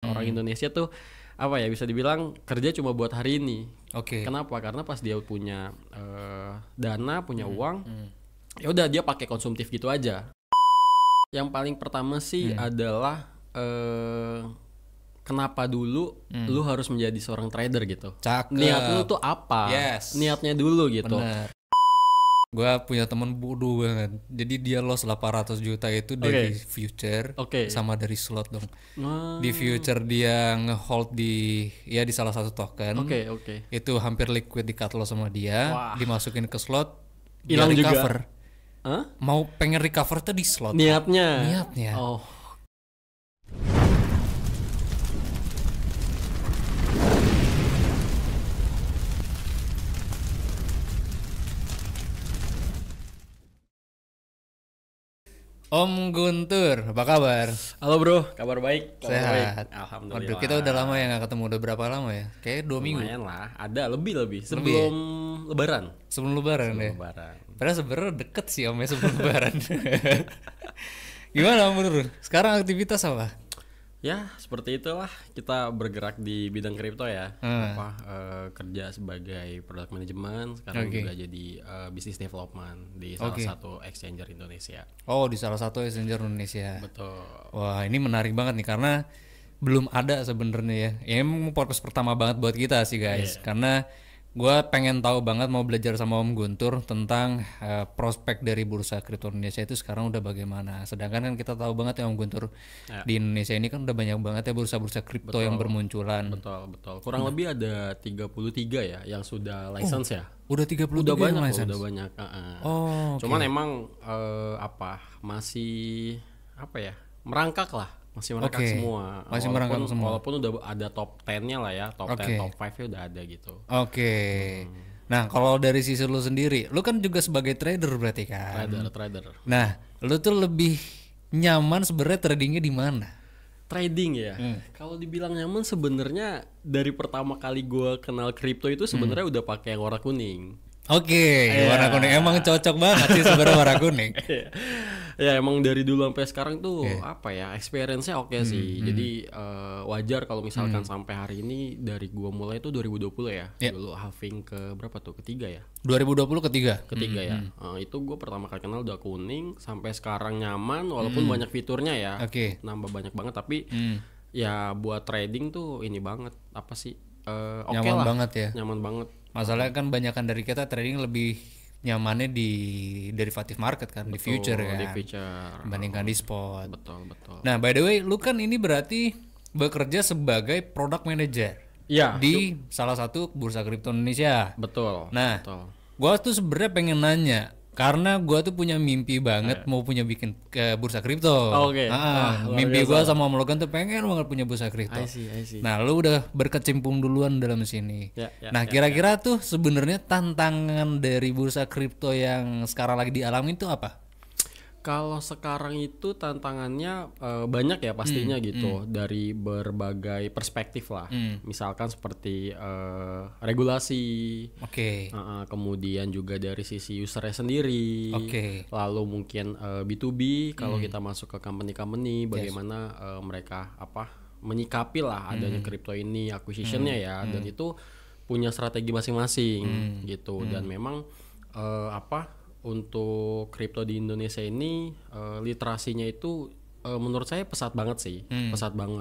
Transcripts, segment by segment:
Orang Indonesia tuh apa ya, bisa dibilang kerja cuma buat hari ini. Oke. Kenapa? Karena pas dia punya dana, punya uang, ya udah dia pakai konsumtif gitu aja. Yang paling pertama sih adalah kenapa dulu lu harus menjadi seorang trader gitu. Cakep. Niat lu tuh apa? Yes. Niatnya dulu gitu. Bener. Gua punya temen bodoh banget. Jadi dia loss 800 juta itu dari future sama dari slot dong. Di future dia nge-hold di salah satu token. Itu hampir liquid di cut loss sama dia. Wah. Dimasukin ke slot, hilang dia recover. Huh? Mau pengen recover tuh di slot. Niatnya. Oh. Om Guntur, apa kabar? Halo bro, kabar baik. Sehat. Alhamdulillah. Waduh, kita udah lama ya nggak ketemu. Udah berapa lama ya? Kayak 2 minggu. Lumayan lah, ada lebih. Sebelum Lebaran. Sebelum Lebaran ya? Padahal sebenarnya deket sih Om ya sebelum Lebaran. Gimana Om Guntur? Sekarang aktivitas apa? Ya seperti itulah, kita bergerak di bidang kripto ya. Kerja sebagai product management, sekarang juga jadi business development di salah satu exchanger Indonesia. Oh, di salah satu exchanger Indonesia. Betul. Wah, ini menarik banget nih karena belum ada sebenarnya ya. Ini podcast pertama banget buat kita sih guys. Karena gue pengen tahu banget, mau belajar sama Om Guntur tentang prospek dari bursa kripto Indonesia itu sekarang udah bagaimana. Sedangkan kan kita tahu banget ya Om Guntur, di Indonesia ini kan udah banyak banget ya bursa-bursa kripto yang bermunculan. Betul. Kurang lebih ada 33 ya yang sudah license ya. Udah 33 udah banyak license? Udah banyak. Cuman emang masih merangkak lah. Masih merangkak semua. Walaupun udah ada top 10-nya lah ya, top 10, top 5-nya udah ada gitu. Nah, kalau dari sisi lu sendiri, lu kan juga sebagai trader berarti kan? Trader. Nah, lu tuh lebih nyaman sebenarnya tradingnya di mana? Trading ya. Kalau dibilang nyaman sebenarnya dari pertama kali gua kenal kripto itu sebenarnya udah pakai yang warna kuning. Warna kuning emang cocok banget sih sebenarnya warna kuning. Ya emang dari dulu sampai sekarang tuh experience-nya sih. Jadi wajar kalau misalkan sampai hari ini, dari gua mulai tuh 2020 ya. Dulu halving ke berapa tuh? Ketiga ya. 2020 ketiga ya. Itu gua pertama kali kenal udah kuning, sampai sekarang nyaman walaupun banyak fiturnya ya. Nambah banyak banget, tapi ya buat trading tuh ini banget nyaman banget ya. Nyaman banget. Masalahnya kan banyakan dari kita trading lebih nyamannya di derivative market kan, di future kan. Di future. Dibandingkan di spot. Betul. Nah, by the way, lu kan ini berarti bekerja sebagai product manager di salah satu bursa kripto Indonesia. Betul. Nah, gua tuh sebenarnya pengen nanya, karena gua tuh punya mimpi banget mau punya bikin ke bursa kripto. Mimpi gua sama Om Logan tuh pengen banget punya bursa kripto. I see. Nah, lu udah berkecimpung duluan dalam sini. Nah, kira-kira tuh sebenarnya tantangan dari bursa kripto yang sekarang lagi dialami itu apa? Kalau sekarang itu tantangannya banyak ya pastinya gitu, dari berbagai perspektif lah. Misalkan seperti regulasi, kemudian juga dari sisi usernya sendiri, lalu mungkin B2B kalau kita masuk ke company bagaimana mereka menyikapi lah adanya kripto ini, acquisitionnya ya, dan itu punya strategi masing-masing gitu. Dan memang untuk kripto di Indonesia ini literasinya itu menurut saya pesat banget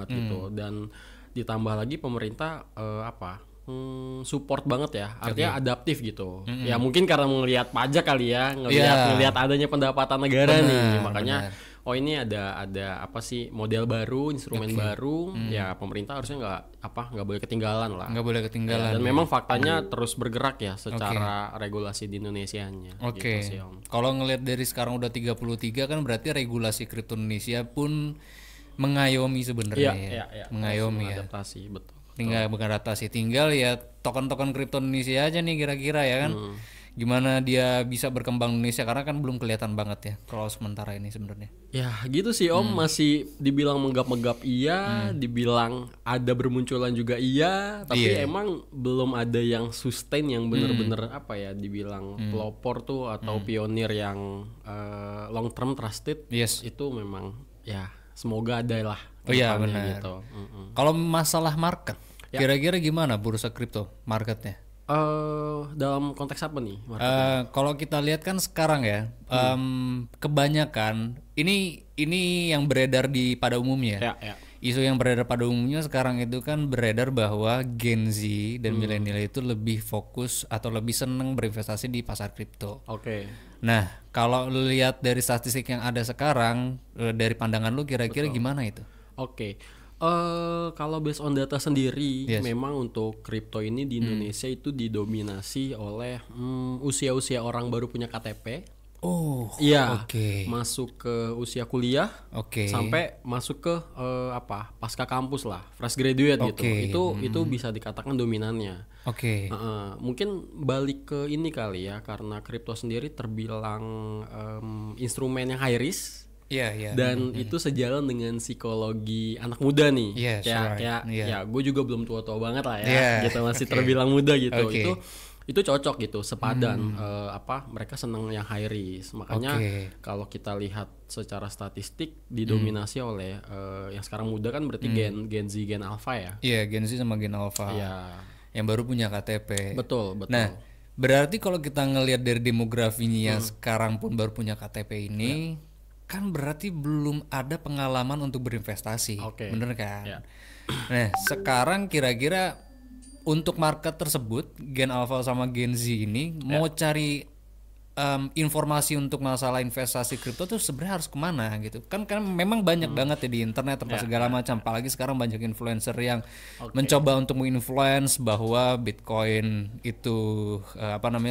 gitu. Dan ditambah lagi pemerintah support banget ya, artinya adaptif gitu. Ya mungkin karena melihat pajak kali ya, ngelihat adanya pendapatan negara nih, makanya ini ada model baru, instrumen baru, ya pemerintah harusnya nggak boleh ketinggalan lah. Nggak boleh ketinggalan. Dan memang faktanya terus bergerak ya secara regulasi di Indonesianya. Gitu sih, Om. Kalau ngelihat dari sekarang udah 33 kan berarti regulasi kripto Indonesia pun mengayomi sebenarnya mengayomi ya. Adaptasi, betul. Tinggal beradaptasi, tinggal ya token-token kripto Indonesia aja nih kira-kira ya kan. Gimana dia bisa berkembang Indonesia, karena kan belum kelihatan banget ya kalau sementara ini sebenarnya. Ya gitu sih Om, masih dibilang menggap-menggap dibilang ada bermunculan juga tapi emang belum ada yang sustain yang bener-bener dibilang pelopor tuh atau pionir yang long term trusted. Itu memang ya semoga ada lah Oh iya benar. Gitu. Kalau masalah market, kira-kira gimana bursa kripto marketnya? Dalam konteks apa nih? Kalau kita lihat kan sekarang ya, kebanyakan ini yang beredar pada umumnya. Ya. Isu yang beredar pada umumnya sekarang itu kan beredar bahwa Gen Z dan milenial itu lebih fokus atau lebih seneng berinvestasi di pasar kripto. Oke. Nah, kalau lu lihat dari statistik yang ada sekarang, dari pandangan lu kira-kira gimana itu? Oke. Kalau based on data sendiri, memang untuk kripto ini di Indonesia itu didominasi oleh usia-usia orang baru punya KTP. Oh, iya. Masuk ke usia kuliah, sampai masuk ke pasca kampus lah, fresh graduate gitu. Itu bisa dikatakan dominannya. Mungkin balik ke ini kali ya, karena kripto sendiri terbilang instrumen yang high risk. Dan itu sejalan dengan psikologi anak muda nih. Ya, gue juga belum tua-tua banget lah ya. Gitu masih terbilang muda gitu. Itu cocok gitu, sepadan. Mereka senang yang high risk. Makanya kalau kita lihat secara statistik didominasi oleh yang sekarang muda kan berarti Gen Z, Gen Alpha ya. Iya, Gen Z sama Gen Alpha. Yang baru punya KTP. Betul. Nah, berarti kalau kita ngelihat dari demografinya yang sekarang pun baru punya KTP ini, kan berarti belum ada pengalaman untuk berinvestasi, bener kan? Nah, sekarang kira-kira untuk market tersebut, Gen Alpha sama Gen Z ini mau cari informasi untuk masalah investasi kripto tuh sebenarnya harus kemana gitu? Kan memang banyak banget ya di internet tempat segala macam. Apalagi sekarang banyak influencer yang mencoba untuk menginfluence bahwa Bitcoin itu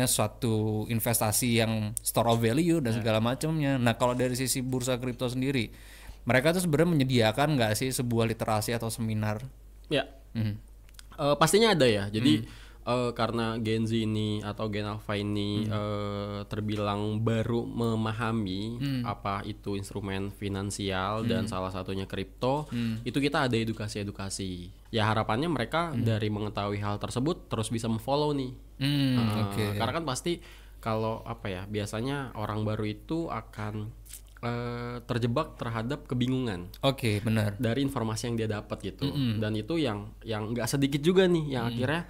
suatu investasi yang store of value dan segala macamnya. Nah, kalau dari sisi bursa kripto sendiri, mereka tuh sebenarnya menyediakan nggak sih sebuah literasi atau seminar? Pastinya ada ya. Jadi karena Gen Z ini atau Gen Alpha ini terbilang baru memahami apa itu instrumen finansial dan salah satunya kripto, itu kita ada edukasi. Ya harapannya mereka dari mengetahui hal tersebut terus bisa memfollow nih. Karena kan pasti kalau biasanya orang baru itu akan terjebak terhadap kebingungan. Benar. Dari informasi yang dia dapat gitu. Dan itu yang nggak sedikit juga nih yang akhirnya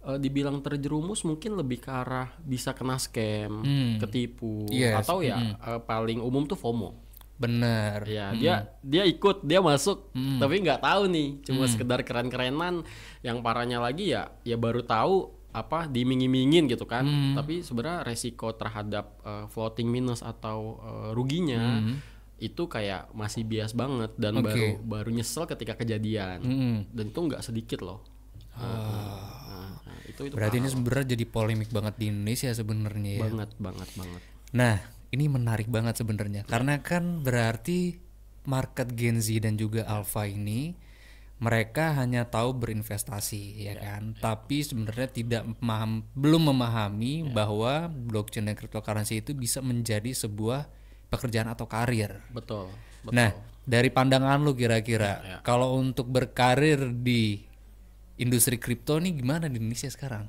dibilang terjerumus mungkin lebih ke arah bisa kena scam, ketipu, atau paling umum tuh FOMO. Bener. Ya, dia ikut, dia masuk, tapi nggak tahu nih, cuma sekedar keren-kerenan. Yang parahnya lagi ya baru tahu diiming-imingin gitu kan. Tapi sebenarnya resiko terhadap floating minus atau ruginya itu kayak masih bias banget dan baru nyesel ketika kejadian. Dan itu nggak sedikit loh. Itu berarti ini sebenarnya jadi polemik banget di Indonesia sebenarnya ya. Banget. Nah, ini menarik banget sebenarnya karena kan berarti market Gen Z dan juga Alpha ini mereka hanya tahu berinvestasi ya kan, tapi sebenarnya belum memahami bahwa blockchain dan cryptocurrency itu bisa menjadi sebuah pekerjaan atau karir. Betul. Nah, dari pandangan lu kira-kira kalau untuk berkarir di industri kripto nih gimana di Indonesia sekarang?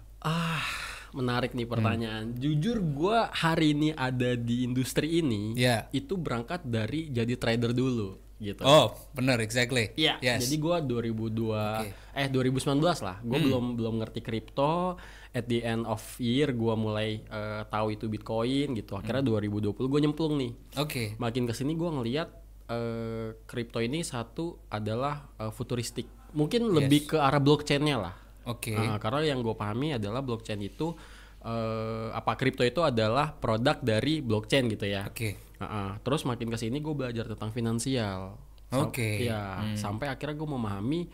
Menarik nih pertanyaan. Jujur gue hari ini ada di industri ini, itu berangkat dari jadi trader dulu gitu. Oh, benar, exactly. Iya. Jadi gue 2019 lah. Gue belum ngerti kripto. At the end of year gue mulai tahu itu Bitcoin gitu. Akhirnya 2020 gue nyemplung nih. Makin kesini gue ngelihat kripto ini satu adalah futuristik. Mungkin lebih ke arah blockchain-nya lah. Karena yang gue pahami adalah blockchain itu kripto itu adalah produk dari blockchain gitu ya. Terus makin kesini gue belajar tentang finansial. Sampai akhirnya gue memahami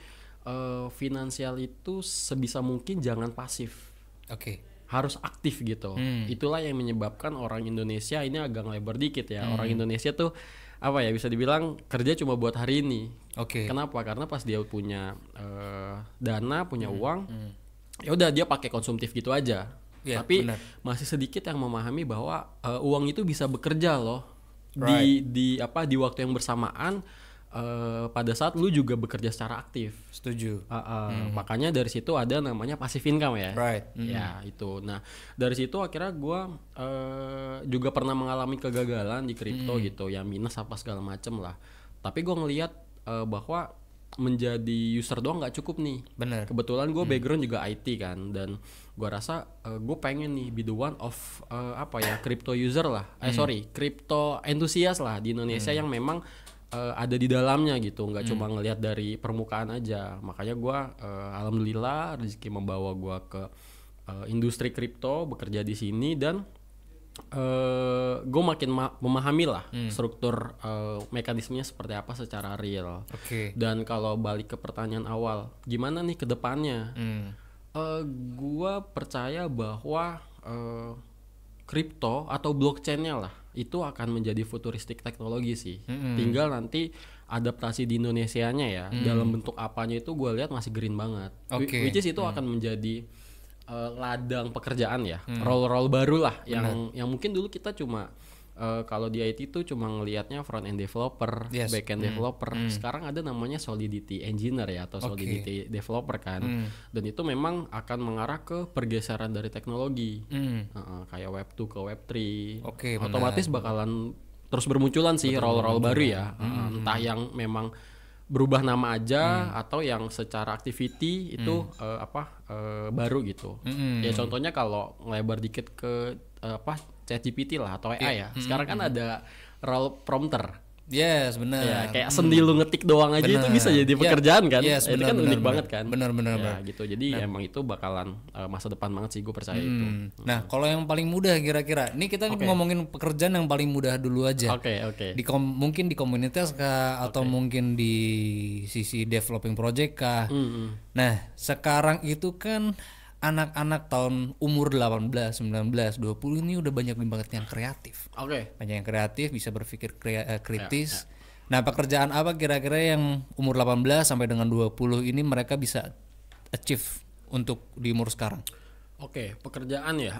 finansial itu sebisa mungkin jangan pasif. Harus aktif gitu. Itulah yang menyebabkan orang Indonesia ini agak lebar dikit ya. Orang Indonesia tuh bisa dibilang kerja cuma buat hari ini. Kenapa? Karena pas dia punya dana, punya uang, ya udah dia pakai konsumtif gitu aja. Tapi masih sedikit yang memahami bahwa uang itu bisa bekerja loh di waktu yang bersamaan. Pada saat lu juga bekerja secara aktif. Setuju. Makanya dari situ ada namanya passive income ya. Ya itu. Nah dari situ akhirnya gue juga pernah mengalami kegagalan di kripto gitu, ya minus apa segala macem lah. Tapi gue ngelihat bahwa menjadi user doang nggak cukup nih. Bener. Kebetulan gue background juga IT kan, dan gue rasa gue pengen nih be the one of crypto user lah, crypto enthusiast lah di Indonesia yang memang ada di dalamnya gitu, nggak cuma ngelihat dari permukaan aja. Makanya gue alhamdulillah rezeki membawa gue ke industri kripto, bekerja di sini, dan gue makin memahami lah struktur mekanismenya seperti apa secara real. Dan kalau balik ke pertanyaan awal, gimana nih ke depannya? Gue percaya bahwa kripto atau blockchainnya lah itu akan menjadi futuristik teknologi sih. Tinggal nanti adaptasi di Indonesianya ya, dalam bentuk apanya itu gue lihat masih green banget. Which is itu akan menjadi ladang pekerjaan ya, role baru lah yang mungkin dulu kita cuma kalau di IT itu cuma ngelihatnya front end developer, back end developer. Sekarang ada namanya Solidity Engineer ya, atau Solidity Developer kan. Dan itu memang akan mengarah ke pergeseran dari teknologi, kayak Web 2 ke Web 3. Otomatis bakalan terus bermunculan sih role baru ya, entah yang memang berubah nama aja atau yang secara activity itu baru gitu. Ya contohnya kalau ngelebar dikit ke ChatGPT lah atau AI ya. Sekarang kan ada role prompter. Yes, benar. Ya, kayak sendi lu ngetik doang aja itu bisa jadi pekerjaan kan. Yes, itu kan unik banget kan. Benar. Ya, gitu. Jadi emang itu bakalan masa depan banget sih, gue percaya itu. Nah, kalau yang paling mudah kira-kira, ini kita ngomongin pekerjaan yang paling mudah dulu aja. Oke. Mungkin di komunitas kah, atau mungkin di sisi developing project kah. Nah, sekarang itu kan anak-anak tahun umur 18, 19, 20 ini udah banyak banget yang kreatif. Banyak yang kreatif, bisa berpikir kritis. Nah, pekerjaan apa kira-kira yang umur 18 sampai dengan 20 ini mereka bisa achieve untuk di umur sekarang? Pekerjaan ya.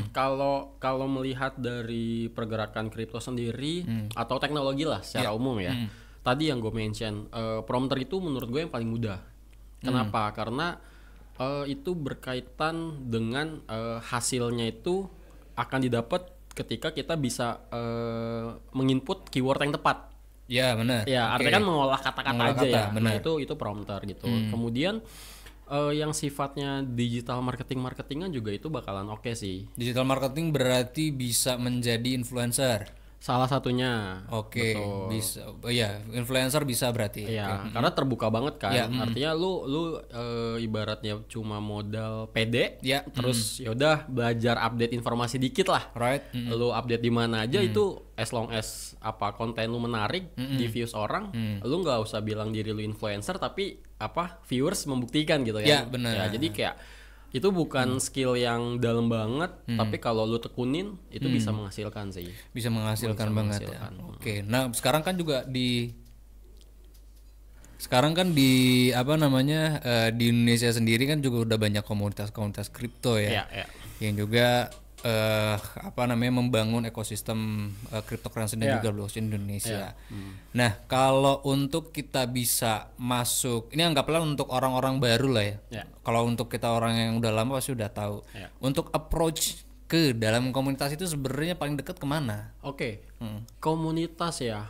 Kalau melihat dari pergerakan kripto sendiri atau teknologi lah secara umum ya. Tadi yang gue mention, prompter itu menurut gue yang paling mudah. Kenapa? Karena itu berkaitan dengan hasilnya itu akan didapat ketika kita bisa menginput keyword yang tepat. Ya benar. Ya artinya kan mengolah kata-kata aja ya. Benar. Nah itu prompter gitu. Kemudian yang sifatnya digital marketingan juga itu bakalan oke sih. Digital marketing berarti bisa menjadi influencer. Salah satunya. Bisa. Ya, influencer bisa berarti. Iya, karena terbuka banget kan. Artinya lu ibaratnya cuma modal PD, terus yaudah belajar update informasi dikit lah. Lu update di mana aja itu as long as konten lu menarik, di views orang, lu nggak usah bilang diri lu influencer, tapi viewers membuktikan gitu ya. Benar. Ya, jadi kayak itu bukan skill yang dalam banget, tapi kalau lu tekunin itu bisa menghasilkan sih. Bisa menghasilkan banget ya. Nah, sekarang kan di Indonesia sendiri kan juga udah banyak komunitas kripto ya. Yang juga membangun ekosistem cryptocurrency dan juga blockchain Indonesia. Nah, kalau untuk kita bisa masuk, ini anggaplah untuk orang-orang baru lah ya. Kalau untuk kita orang yang udah lama pasti udah tahu. Untuk approach ke dalam komunitas itu sebenarnya paling dekat kemana? Komunitas ya.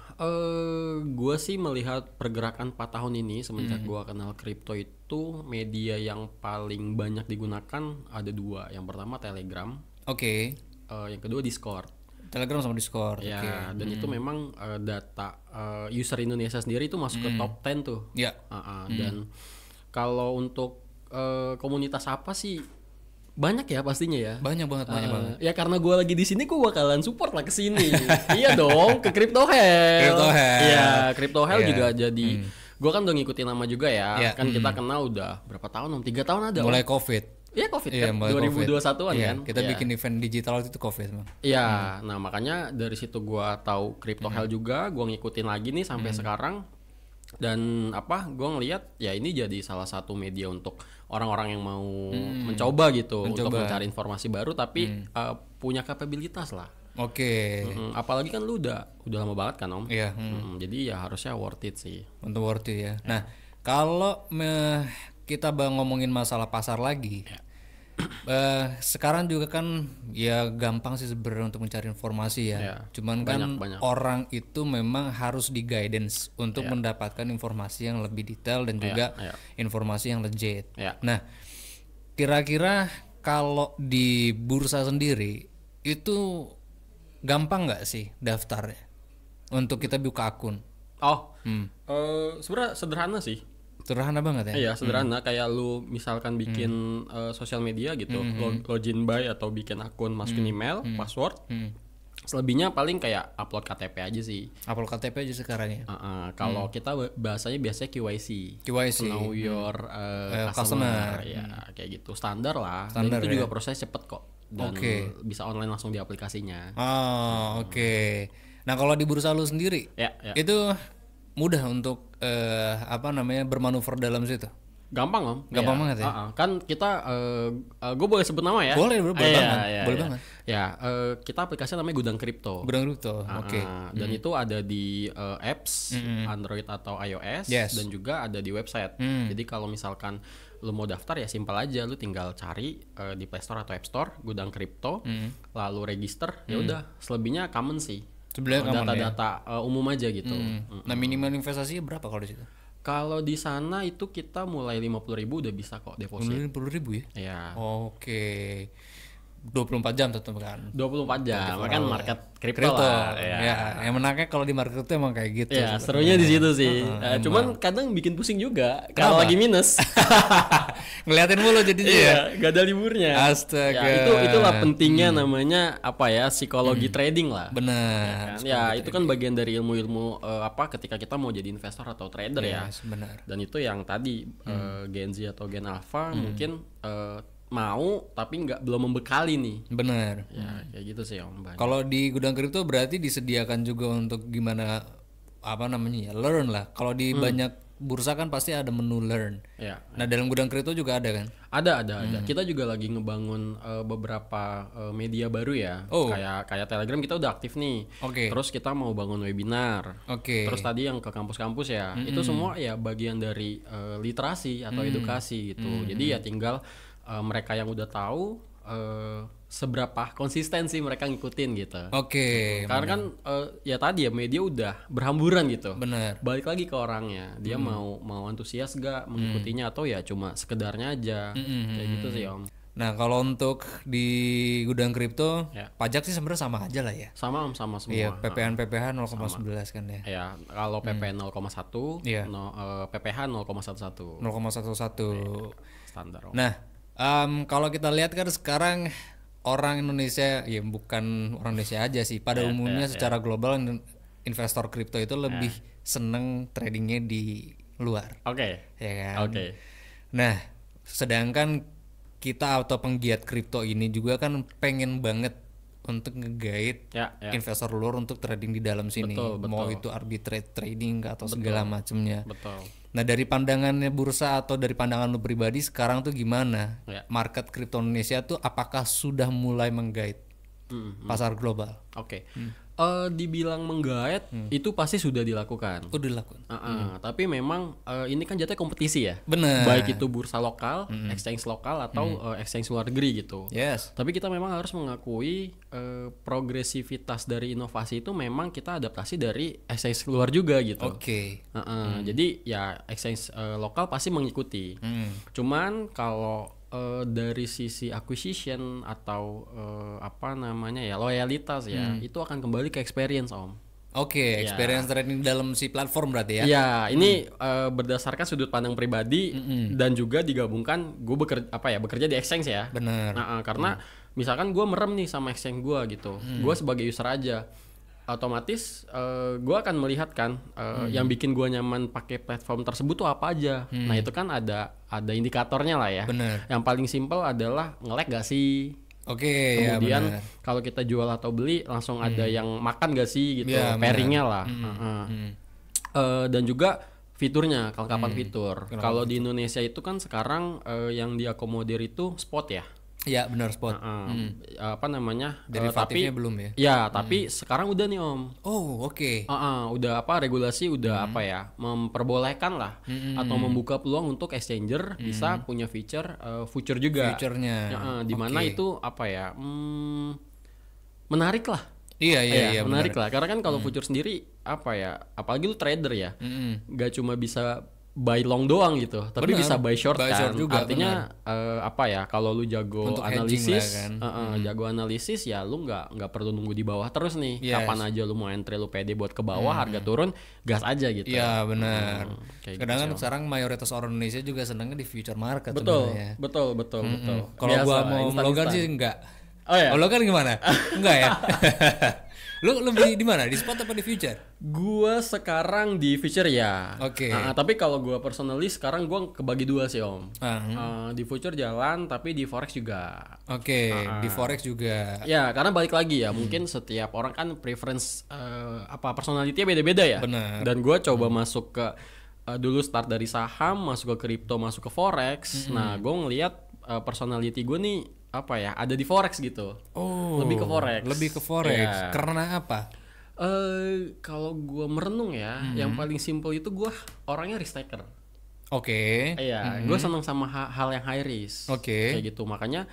Gue sih melihat pergerakan 4 tahun ini semenjak gue kenal kripto itu, media yang paling banyak digunakan ada 2. Yang pertama Telegram. Yang kedua Discord. Telegram sama Discord. Ya, dan itu memang data user Indonesia sendiri itu masuk ke top 10 tuh. Dan kalau untuk komunitas apa sih? Banyak ya pastinya ya. Banyak banget. Ya karena gue lagi di sini, gue bakalan support lah ke sini. Iya dong, ke Crypto Hell. Iya, Crypto Hell juga jadi. Gue kan udah ngikutin nama juga ya. Kan kita kenal udah berapa tahun? 3 tahun ada. Mulai COVID. Iya COVID kan 2021an kan. Kita bikin event digital itu COVID. Iya, nah makanya dari situ gua tahu Crypto Hell juga, gua ngikutin lagi nih sampai sekarang. Dan gua ngelihat ya ini jadi salah satu media untuk orang-orang yang mau mencoba gitu, untuk mencari informasi baru tapi punya kapabilitas lah. Apalagi kan lu udah lama banget kan Om. Jadi ya harusnya worth it sih. Untuk worth it ya. Nah, kalau kita ngomongin masalah pasar lagi, Sekarang juga kan ya gampang sih sebenarnya untuk mencari informasi ya. Ya, Cuman kan banyak. orang itu memang harus di guidance untuk mendapatkan informasi yang lebih detail dan juga informasi yang legit. Ya. Nah, kira-kira kalau di bursa sendiri itu gampang nggak sih daftarnya untuk kita buka akun? Oh, sebenarnya sederhana sih. Sederhana banget ya. Iya, sederhana. Kayak lu misalkan bikin sosial media gitu, login by atau bikin akun, masukin email, password. Selebihnya paling kayak upload KTP aja sih. Upload KTP aja sekarang ya. Kalau kita bahasanya biasanya KYC. KYC. Know your customer. Ya, kayak gitu. Standar lah. Standar, dan itu juga proses cepet kok. Dan bisa online langsung di aplikasinya. Oke. Nah, kalau di bursa lu sendiri, itu mudah untuk bermanuver dalam situ. Gampang om. Gampang banget ya. Kan kita, gue boleh sebut nama ya? Boleh banget. Boleh banget. Ya, kita aplikasi namanya Gudang Kripto. Gudang Kripto. Oke. Dan itu ada di apps Android atau iOS dan juga ada di website. Jadi kalau misalkan lu mau daftar ya simpel aja, lu tinggal cari di Play Store atau App Store Gudang Kripto, lalu register, ya udah. Selebihnya common sih. Data-data umum aja gitu. Nah, minimal investasinya berapa kalau di situ? Kalau di sana itu kita mulai 50.000 udah bisa kok deposit. 50.000 ya? Iya. Oke. 24 jam tetap kan. 24 jam. Kan market kripto lah. Ya, yang menariknya kalau di market itu emang kayak gitu. Ya, serunya di situ sih. Cuman kadang bikin pusing juga kalau lagi minus. Ngeliatin mulu jadinya ya. Gak ada liburnya. Astaga. Ya, itulah pentingnya namanya psikologi trading lah. Benar. Ya, itu kan bagian dari ilmu-ilmu ketika kita mau jadi investor atau trader ya. Benar. Dan itu yang tadi Gen Z atau Gen Alpha mungkin mau tapi belum membekali nih. Benar. Ya kayak gitu sih om. Kalau di Gudang Kripto berarti disediakan juga untuk gimana learn lah. Kalau di banyak bursa kan pasti ada menu learn. Ya. Nah, dalam Gudang Kripto juga ada kan? Ada. Kita juga lagi ngebangun beberapa media baru ya. Kayak Telegram kita udah aktif nih. Terus kita mau bangun webinar. Terus tadi yang ke kampus-kampus ya. Itu semua ya bagian dari literasi atau edukasi gitu. Jadi ya tinggal mereka yang udah tahu seberapa konsistensi mereka ngikutin gitu. Karena kan ya tadi ya media udah berhamburan gitu. Benar. Balik lagi ke orangnya, dia mau antusias gak mengikutinya atau ya cuma sekedarnya aja. Kayak gitu sih om. Nah, kalau untuk di Gudang Kripto, pajak sih sebenarnya sama aja lah ya. Sama om, sama semua. Iya, PPh 0,11 kan ya. Ya, kalau PP 0,1, PPh 0,11. 0,11. Standar om. Nah, kalau kita lihat kan sekarang orang Indonesia, ya bukan orang Indonesia aja sih, pada umumnya secara global investor kripto itu lebih seneng tradingnya di luar. Ya kan? Nah, sedangkan kita atau penggiat kripto ini juga kan pengen banget untuk nge-guide investor luar untuk trading di dalam sini. Betul. Mau itu arbitrage trading atau segala macamnya. Nah, dari pandangannya bursa atau dari pandangan lu pribadi sekarang tuh gimana? Market kripto Indonesia tuh apakah sudah mulai meng-guide pasar global? Dibilang menggait itu pasti sudah dilakukan. Tapi memang ini kan jatuhnya kompetisi ya. Benar. Baik itu bursa lokal, exchange lokal atau exchange luar negeri gitu. Tapi kita memang harus mengakui progresivitas dari inovasi itu memang kita adaptasi dari exchange luar juga gitu. Jadi ya exchange lokal pasti mengikuti. Cuman kalau dari sisi acquisition atau loyalitas ya, itu akan kembali ke experience om. Experience trading dalam si platform berarti ya? Ya, ini berdasarkan sudut pandang pribadi dan juga digabungkan gue bekerja di exchange ya. Benar. Karena misalkan gue merem nih sama exchange gue gitu, gue sebagai user aja, otomatis gue akan melihat kan yang bikin gue nyaman pakai platform tersebut tuh apa aja. Nah itu kan ada indikatornya lah ya. Bener. Yang paling simpel adalah nge-lag gak sih. Kemudian kalau kita jual atau beli langsung ada yang makan gak sih gitu, pairingnya lah. Dan juga fiturnya, kelengkapan fitur. Kalau di Indonesia itu kan sekarang yang diakomodir itu spot ya. Iya, benar spot. Apa namanya? Derivatifnya belum ya? Ya, tapi sekarang udah nih Om. Oh, oke. Udah regulasi udah apa ya, memperbolehkan lah atau membuka peluang untuk exchanger bisa punya future juga. Future-nya. Di mana itu apa ya, menarik lah. Iya, menarik lah. Karena kan kalau future sendiri apa ya, apalagi lu trader ya, nggak cuma bisa buy long doang gitu, tapi bisa buy short kan. Juga, artinya apa ya, kalau lu jago untuk analisis, kan. jago analisis ya lu nggak perlu nunggu di bawah terus nih. Kapan aja lu mau entry, lu pede buat ke bawah, harga turun, gas aja gitu. Iya benar. Kadang kan gitu. sekarang mayoritas orang Indonesia juga senangnya di future market. Betul. Kalau gua mau logan sih enggak. Oh ya. Lo kan gimana? Enggak ya? Lu lebih di mana? Di spot apa di future? Gua sekarang di future ya. Oke. Tapi kalau gua personally sekarang gua kebagi dua sih Om. Di future jalan, tapi di forex juga. Oke. Di forex juga. Ya, karena balik lagi ya, mungkin setiap orang kan preference personality-nya beda-beda ya. Benar. Dan gua coba masuk ke dulu start dari saham, masuk ke kripto, masuk ke forex. Nah, gua ngelihat personality gue nih apa ya, ada di forex gitu. Oh, lebih ke forex. Ya. Karena apa? Kalau gue merenung ya, yang paling simple itu gue orangnya risk taker. Oke. Iya, gue seneng sama hal yang high risk. Kayak gitu. Makanya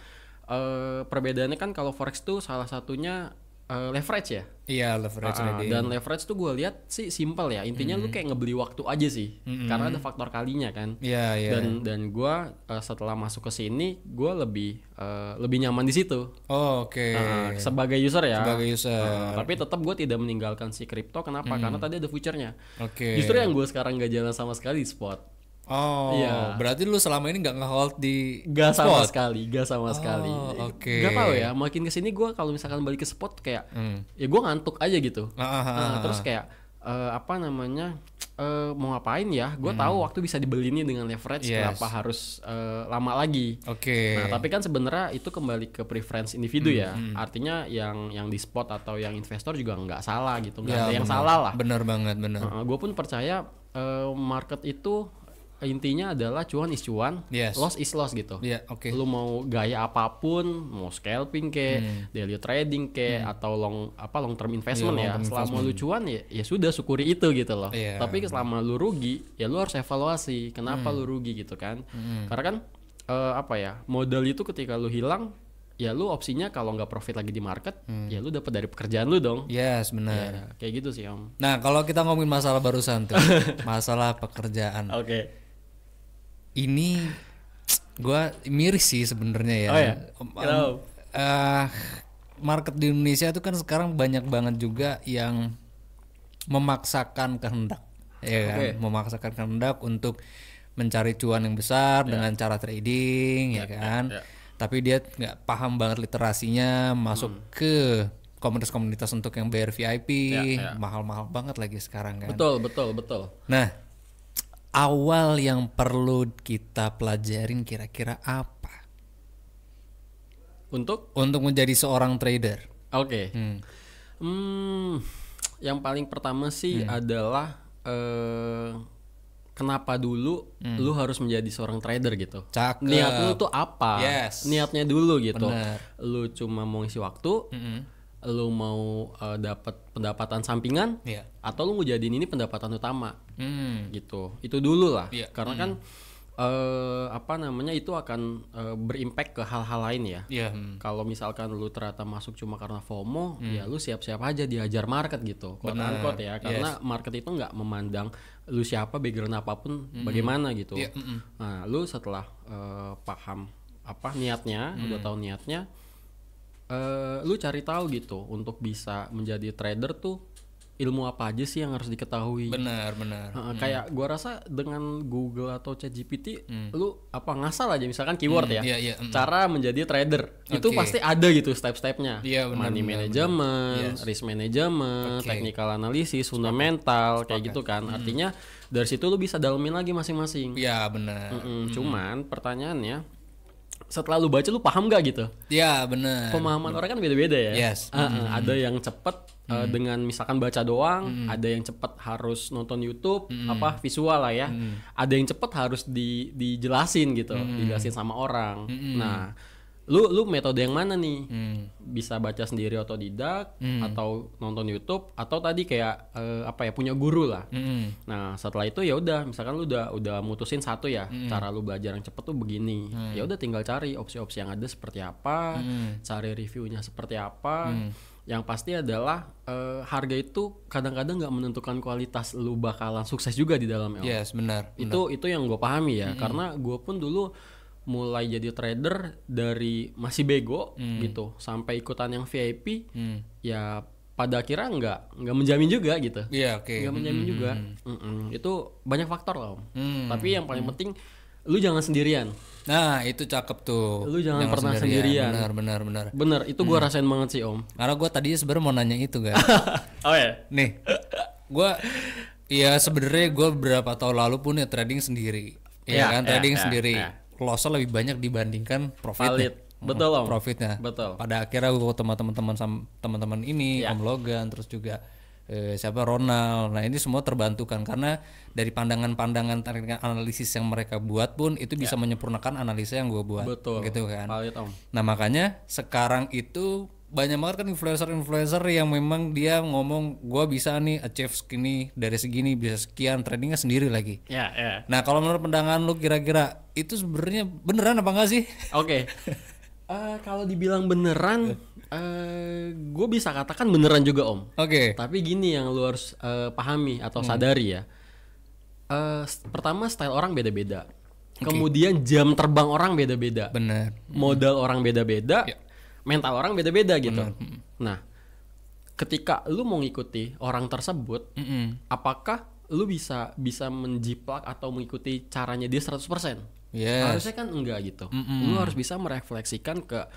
perbedaannya kan kalau forex tuh salah satunya leverage ya. Iya, leverage trading. Dan leverage tuh gue lihat sih simple ya. Intinya lu kayak ngebeli waktu aja sih. Karena ada faktor kalinya kan. Iya. Dan gue setelah masuk ke sini, gue lebih nyaman di situ. Oh, oke. Sebagai user ya. Tapi tetap gue tidak meninggalkan si kripto. Kenapa? Karena tadi ada future-nya. Oke. Justru yang gue sekarang gak jalan sama sekali di spot. Oh, iya. Berarti lu selama ini nggak nge-hold di gak spot? Gak sama sekali. Oke. Gak tahu ya, makin kesini gue kalau misalkan balik ke spot kayak ya gue ngantuk aja gitu. Terus kayak mau ngapain ya? Gue tahu waktu bisa dibeli nih dengan leverage, kenapa harus lama lagi? Nah, tapi kan sebenarnya itu kembali ke preference individu ya. Artinya yang di spot atau yang investor juga nggak salah gitu, nggak ada yang salah lah. Bener banget. Gue pun percaya market itu intinya adalah cuan is cuan, loss is loss gitu. Lu mau gaya apapun, mau scalping daily trading atau long term investment selama lu cuan ya sudah syukuri itu gitu loh. Tapi selama lu rugi ya lu harus evaluasi kenapa lu rugi gitu kan. Karena kan modal itu ketika lu hilang ya lu opsinya kalau nggak profit lagi di market ya lu dapat dari pekerjaan lu dong. Yes, benar. Ya, kayak gitu sih Om. Nah, kalau kita ngomongin masalah barusan tuh, masalah pekerjaan. Ini gue miris sih sebenarnya ya. Market di Indonesia itu kan sekarang banyak banget juga yang memaksakan kehendak, memaksakan kehendak untuk mencari cuan yang besar dengan cara trading, ya kan. Tapi dia nggak paham banget literasinya, masuk ke komunitas-komunitas untuk yang bayar VIP, mahal-mahal banget lagi sekarang kan. Betul. Nah, awal yang perlu kita pelajarin kira-kira apa? Untuk menjadi seorang trader. Yang paling pertama sih adalah kenapa dulu lu harus menjadi seorang trader gitu. Niat lu tuh apa? Niatnya dulu gitu. Lu cuma mau isi waktu, lu mau dapat pendapatan sampingan, atau lu mau jadiin ini pendapatan utama, gitu. Itu dulu lah, karena kan itu akan berimpact ke hal-hal lain ya. Kalau misalkan lu ternyata masuk cuma karena FOMO, ya lu siap-siap aja dihajar market gitu, quote unquote ya, karena market itu nggak memandang lu siapa, background apapun, bagaimana gitu. Nah, lu setelah paham niatnya, udah tahu niatnya. Lu cari tahu gitu untuk bisa menjadi trader tuh ilmu apa aja sih yang harus diketahui. Benar. Kayak gua rasa dengan Google atau ChatGPT lu ngasal aja misalkan keyword cara menjadi trader itu pasti ada gitu step-stepnya. Money management, risk management, technical analysis, fundamental kayak gitu kan. Artinya dari situ lu bisa dalemin lagi masing-masing. Iya benar. Cuman pertanyaannya, setelah lu baca lu paham gak gitu? Ya benar. Pemahaman orang kan beda-beda ya. Ada yang cepet dengan misalkan baca doang, ada yang cepet harus nonton YouTube visual lah ya. Ada yang cepet harus dijelasin gitu, dijelasin sama orang. Nah, lu metode yang mana nih? Bisa baca sendiri otodidak atau nonton YouTube atau tadi kayak punya guru lah. Nah, setelah itu ya udah, misalkan lu udah mutusin satu ya, cara lu belajar yang cepet tuh begini. Ya udah tinggal cari opsi-opsi yang ada seperti apa, cari reviewnya seperti apa. Yang pasti adalah harga itu kadang-kadang nggak menentukan kualitas lu bakalan sukses juga di dalamnya. Yes, benar. Itu yang gue pahami ya, karena gue pun dulu mulai jadi trader dari masih bego gitu sampai ikutan yang VIP ya pada akhirnya nggak menjamin juga gitu. Iya, oke. Nggak menjamin juga. Itu banyak faktor lah, Om. Tapi yang paling penting lu jangan sendirian. Nah, itu cakep tuh. Lu jangan pernah sendirian. Bener, itu gua rasain banget sih, Om. Karena gua tadi sebenarnya mau nanya itu, guys. Oh ya. Nih, gua ya sebenarnya gua berapa tahun lalu pun ya trading sendiri. Trading sendiri. Loss-nya lebih banyak dibandingkan profitnya. Betul, Om. Profitnya. Betul. Pada akhirnya gua ketemu teman-teman ini, Om Logan, terus juga siapa Ronald. Nah, ini semua terbantukan karena dari pandangan-pandangan teknik analisis yang mereka buat pun itu bisa menyempurnakan analisa yang gue buat. Betul. Gitu kan. Valid, Om. Nah, makanya sekarang itu banyak banget kan influencer yang memang dia ngomong gue bisa nih achieve segini dari segini bisa sekian, tradingnya sendiri lagi. Nah, kalau menurut pandangan lu kira-kira itu sebenarnya beneran apa enggak sih? Oke. Kalau dibilang beneran, gue bisa katakan beneran juga, Om. Oke. Tapi gini yang lu harus pahami atau sadari ya. Pertama, style orang beda-beda. Kemudian jam terbang orang beda-beda. Bener. Modal orang beda-beda. Mental orang beda-beda gitu. Nah, ketika lu mau ngikuti orang tersebut, apakah lu bisa menjiplak atau mengikuti caranya dia 100%? Yes. Harusnya kan enggak gitu. Lu harus bisa merefleksikan ke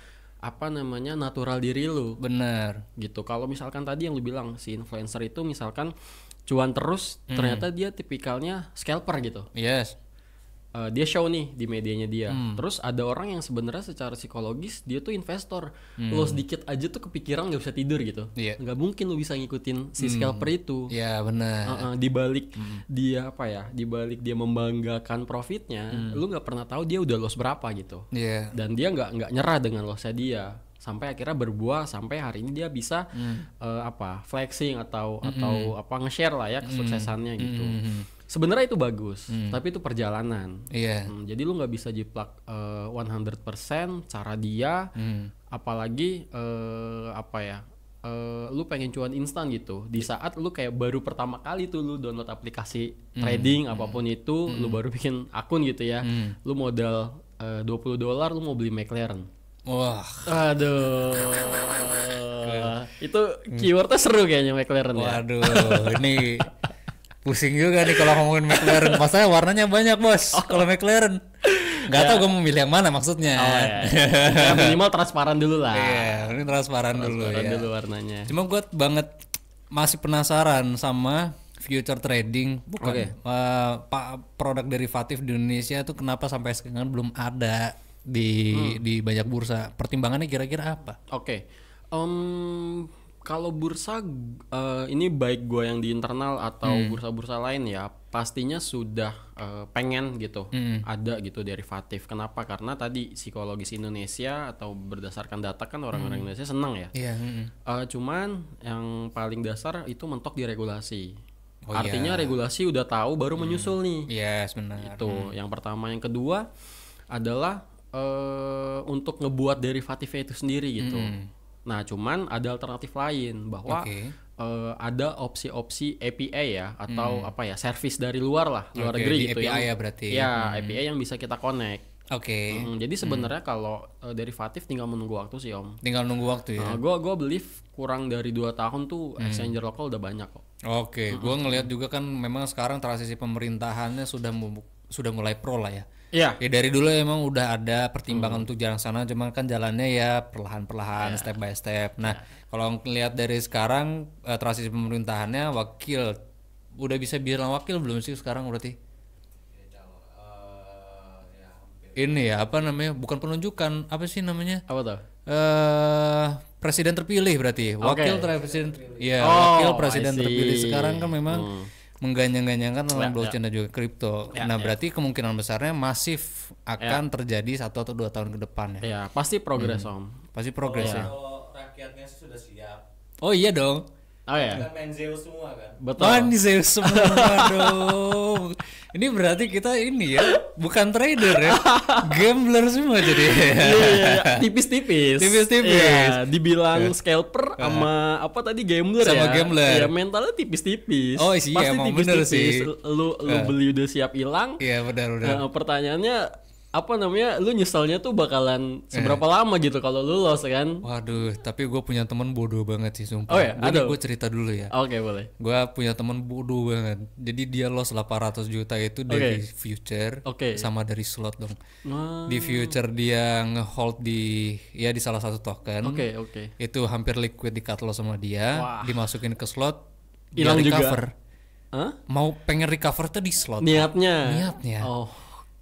natural diri lu. Bener. Gitu. Kalau misalkan tadi yang lu bilang si influencer itu misalkan cuan terus, ternyata dia tipikalnya scalper gitu. Yes. Dia show nih di medianya dia. Terus ada orang yang sebenarnya secara psikologis dia tuh investor. Lo sedikit aja tuh kepikiran nggak bisa tidur gitu. Nggak mungkin lo bisa ngikutin si scalper itu. Iya, benar. Dibalik dia membanggakan profitnya, lo nggak pernah tahu dia udah loss berapa gitu. Dan dia nggak nyerah dengan lossnya dia. Sampai akhirnya berbuah sampai hari ini dia bisa flexing atau nge-share lah ya kesuksesannya gitu. Sebenarnya itu bagus, tapi itu perjalanan. Jadi lu nggak bisa jiplak 100% cara dia, apalagi lu pengen cuan instan gitu. Di saat lu kayak baru pertama kali tuh lu download aplikasi trading apapun itu, lu baru bikin akun gitu ya. Lu modal $20 lu mau beli McLaren. Wah. Aduh. Itu keywordnya seru kayaknya McLaren ya. Waduh, ini pusing juga nih kalau ngomongin McLaren. Masalahnya warnanya banyak, Bos. Kalau McLaren nggak tahu gue mau milih yang mana maksudnya. Ya, minimal transparan dulu lah. Iya, ini transparan dulu warnanya. Cuma gue banget masih penasaran sama future trading, bukan produk derivatif di Indonesia tuh kenapa sampai sekarang belum ada di banyak bursa. Pertimbangannya kira-kira apa? Oke. Kalau bursa ini baik gue yang di internal atau bursa-bursa lain ya, pastinya sudah pengen gitu ada gitu derivatif. Kenapa? Karena tadi psikologis Indonesia atau berdasarkan data kan orang-orang Indonesia senang ya. Cuman yang paling dasar itu mentok di regulasi. Artinya regulasi udah tahu baru menyusul nih. Yes, benar. Itu yang pertama. Yang kedua adalah untuk ngebuat derivatifnya itu sendiri gitu. Nah, cuman ada alternatif lain bahwa ada opsi-opsi API ya atau service dari luar lah, luar negeri gitu API ya berarti. Ya, API yang bisa kita connect. Jadi sebenarnya kalau derivatif tinggal menunggu waktu sih, Om. Tinggal nunggu waktu ya. Gue believe kurang dari 2 tahun tuh exchanger lokal udah banyak kok. Gue ngelihat juga kan memang sekarang transisi pemerintahannya sudah mulai pro lah ya. Ya dari dulu emang udah ada pertimbangan untuk jalan sana, cuma kan jalannya ya perlahan-perlahan, step by step. Nah, kalau ngelihat dari sekarang transisi pemerintahannya udah bisa bilang wakil belum sih sekarang berarti? Ini ya apa namanya? Bukan penunjukan, apa sih namanya? Apa tuh? Presiden terpilih berarti. Wakil presiden terpilih sekarang kan memang mengganyang-ganyangkan tentang blockchain dan juga kripto. Nah, berarti kemungkinan besarnya masif akan terjadi 1 atau 2 tahun ke depan ya. Ya, pasti progres Om. Pasti progres ya. Kalau rakyatnya sudah siap. Oh iya dong. Oh ya. Kan main Zeus semua kan. Betul. Oh ini Zeus semua dong. Ini berarti kita ini ya, bukan trader ya, gambler semua jadi. Iya, tipis-tipis. Tipis-tipis. Iya, dibilang scalper sama apa tadi gambler Sama ya. gambler. Iya, mentalnya tipis-tipis. Oh, iya, pasti emang tipis-tipis. bener sih. Lu beli udah siap hilang. Iya benar. Pertanyaannya apa namanya? Lu nyeselnya tuh bakalan seberapa lama gitu kalau lu lost kan? Waduh, tapi gue punya teman bodoh banget sih sumpah. Oh ya, Gue cerita dulu ya. Oke, boleh. Gue punya teman bodoh banget. Jadi dia loss 800 juta itu dari future sama dari slot dong. Di future dia nge-hold di salah satu token. Oke. Itu hampir liquid di cut loss sama dia. Wah. Dimasukin ke slot, Hilang dia juga. recover. Hah? Mau pengen recover tuh di slot. Niatnya. Oh,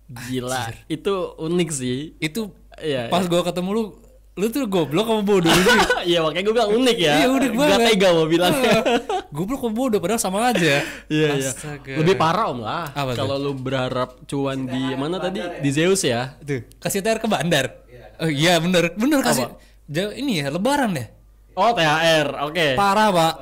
Gila. Itu unik sih. itu Iya. pas gue ketemu lu tuh goblok sama bodoh sih. Iya, makanya gue bilang unik ya. Iya, unik banget. Gak tega mau bilangnya. Goblok sama bodoh padahal sama aja. Iya. Astaga. Lebih parah Om lah. Apa tuh? Kalau lu berharap cuan di mana tadi? Di Zeus ya. Tuh, kasih THR ke bandar. Oh iya bener kasih. Ini ya lebaran ya. Oh, THR. Oke. Parah, Pak.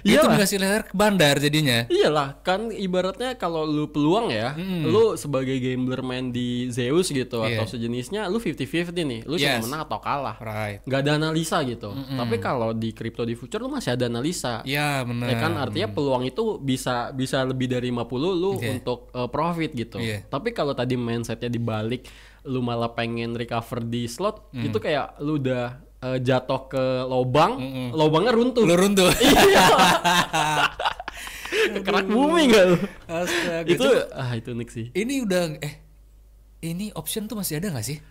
Itu Iyalah. dikasih THR ke bandar jadinya. Iyalah, kan ibaratnya kalau lu peluang ya, lu sebagai gambler main di Zeus gitu atau sejenisnya, lu 50-50 nih. Lu cuma menang atau kalah. Right. Gak ada analisa gitu. Tapi kalau di crypto di future lu masih ada analisa. Iya, benar. Ya kan artinya peluang itu bisa lebih dari 50 lu untuk profit gitu. Tapi kalau tadi mindsetnya dibalik, lu malah pengen recover di slot, itu kayak lu udah jatuh ke lobang, lobangnya runtuh. Lu runtuh. Iya. Kerak bumi enggak lu? Astaga. Itu unik sih. Ini udah ini option tuh masih ada nggak sih?